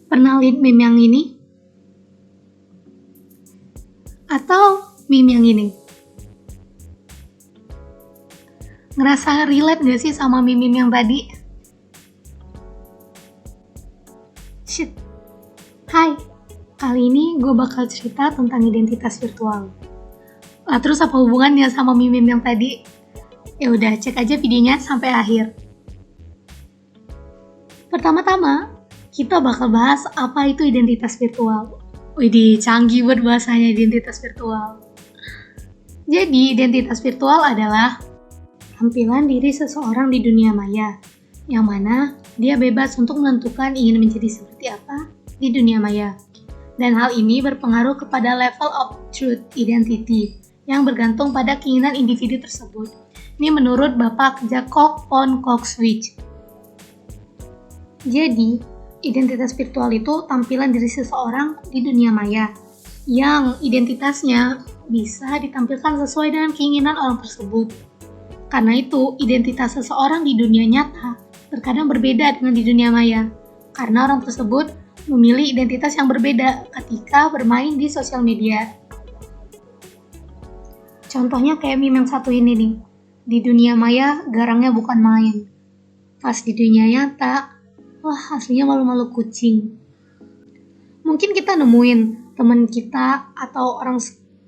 Pernah lihat meme yang ini? Atau meme yang ini? Ngerasa relate gak sih sama meme yang tadi? Shit. Hai, kali ini gue bakal cerita tentang identitas virtual. Lah terus apa hubungannya sama meme yang tadi? Ya udah, cek aja videonya sampai akhir. Pertama-tama, kita bakal bahas apa itu identitas virtual. Widih, canggih buat bahasanya identitas virtual. Jadi, identitas virtual adalah tampilan diri seseorang di dunia maya, yang mana dia bebas untuk menentukan ingin menjadi seperti apa di dunia maya. Dan hal ini berpengaruh kepada level of truth identity, yang bergantung pada keinginan individu tersebut. Ini menurut Bapak Jacob von Kokswijk. Jadi, identitas virtual itu tampilan diri seseorang di dunia maya yang identitasnya bisa ditampilkan sesuai dengan keinginan orang tersebut. Karena itu, identitas seseorang di dunia nyata terkadang berbeda dengan di dunia maya, karena orang tersebut memilih identitas yang berbeda ketika bermain di sosial media. Contohnya kayak meme yang satu ini nih, di dunia maya garangnya bukan main, pas di dunia nyata wah, aslinya malu-malu kucing. Mungkin kita nemuin teman kita atau orang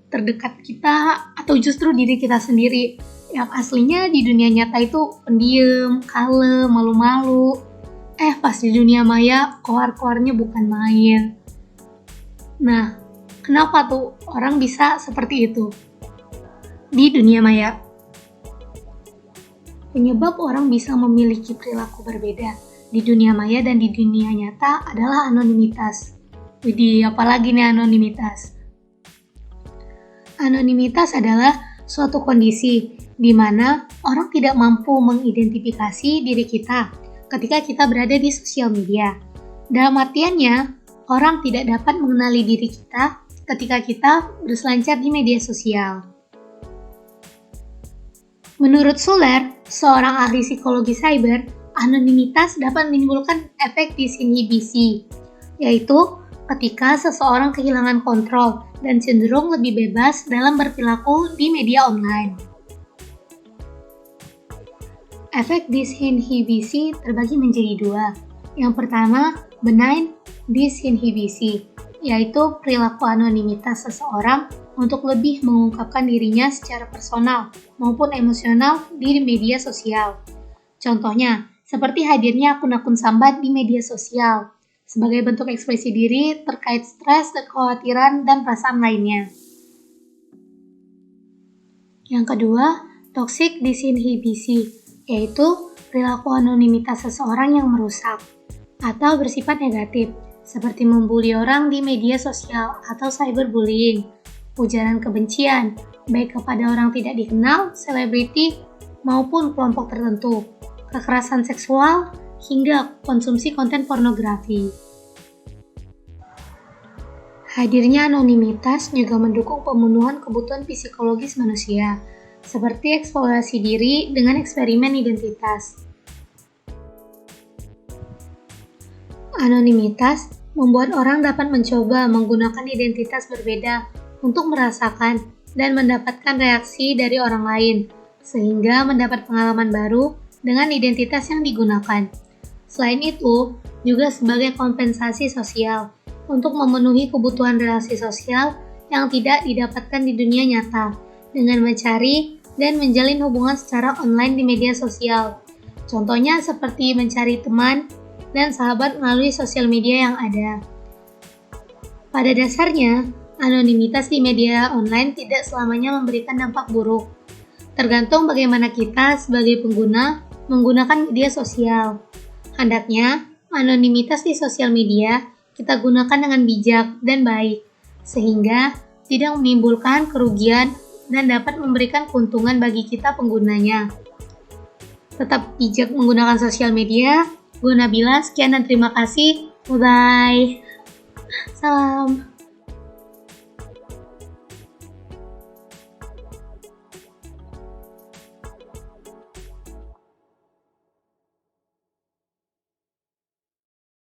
terdekat kita atau justru diri kita sendiri yang aslinya di dunia nyata itu pendiam, kalem, malu-malu. Pas di dunia maya koar-koarnya bukan main. Nah, kenapa tuh orang bisa seperti itu di dunia maya? Penyebab orang bisa memiliki perilaku berbeda di dunia maya dan di dunia nyata adalah anonimitas. Widih, apalagi nih anonimitas? Anonimitas adalah suatu kondisi di mana orang tidak mampu mengidentifikasi diri kita ketika kita berada di sosial media. Dalam artiannya, orang tidak dapat mengenali diri kita ketika kita berselancar di media sosial. Menurut Suller, seorang ahli psikologi cyber, anonimitas dapat menimbulkan efek disinhibisi, yaitu ketika seseorang kehilangan kontrol dan cenderung lebih bebas dalam berperilaku di media online. Efek disinhibisi terbagi menjadi dua. Yang pertama, benign disinhibisi, yaitu perilaku anonimitas seseorang untuk lebih mengungkapkan dirinya secara personal maupun emosional di media sosial. Contohnya, seperti hadirnya akun-akun sambat di media sosial, sebagai bentuk ekspresi diri terkait stres, kekhawatiran, dan perasaan lainnya. Yang kedua, toxic disinhibisi, yaitu perilaku anonimitas seseorang yang merusak atau bersifat negatif, seperti membuli orang di media sosial atau cyberbullying, ujaran kebencian, baik kepada orang tidak dikenal, selebriti, maupun kelompok tertentu, kekerasan seksual, hingga konsumsi konten pornografi. Hadirnya anonimitas juga mendukung pemenuhan kebutuhan psikologis manusia, seperti eksplorasi diri dengan eksperimen identitas. Anonimitas membuat orang dapat mencoba menggunakan identitas berbeda untuk merasakan dan mendapatkan reaksi dari orang lain, sehingga mendapat pengalaman baru dengan identitas yang digunakan. Selain itu, juga sebagai kompensasi sosial untuk memenuhi kebutuhan relasi sosial yang tidak didapatkan di dunia nyata dengan mencari dan menjalin hubungan secara online di media sosial. Contohnya seperti mencari teman dan sahabat melalui sosial media yang ada. Pada dasarnya, anonimitas di media online tidak selamanya memberikan dampak buruk. Tergantung bagaimana kita sebagai pengguna menggunakan media sosial. Hendaknya, anonimitas di sosial media kita gunakan dengan bijak dan baik, sehingga tidak menimbulkan kerugian dan dapat memberikan keuntungan bagi kita penggunanya. Tetap bijak menggunakan sosial media. Gue Nabila, sekian dan terima kasih. Bye-bye. Salam.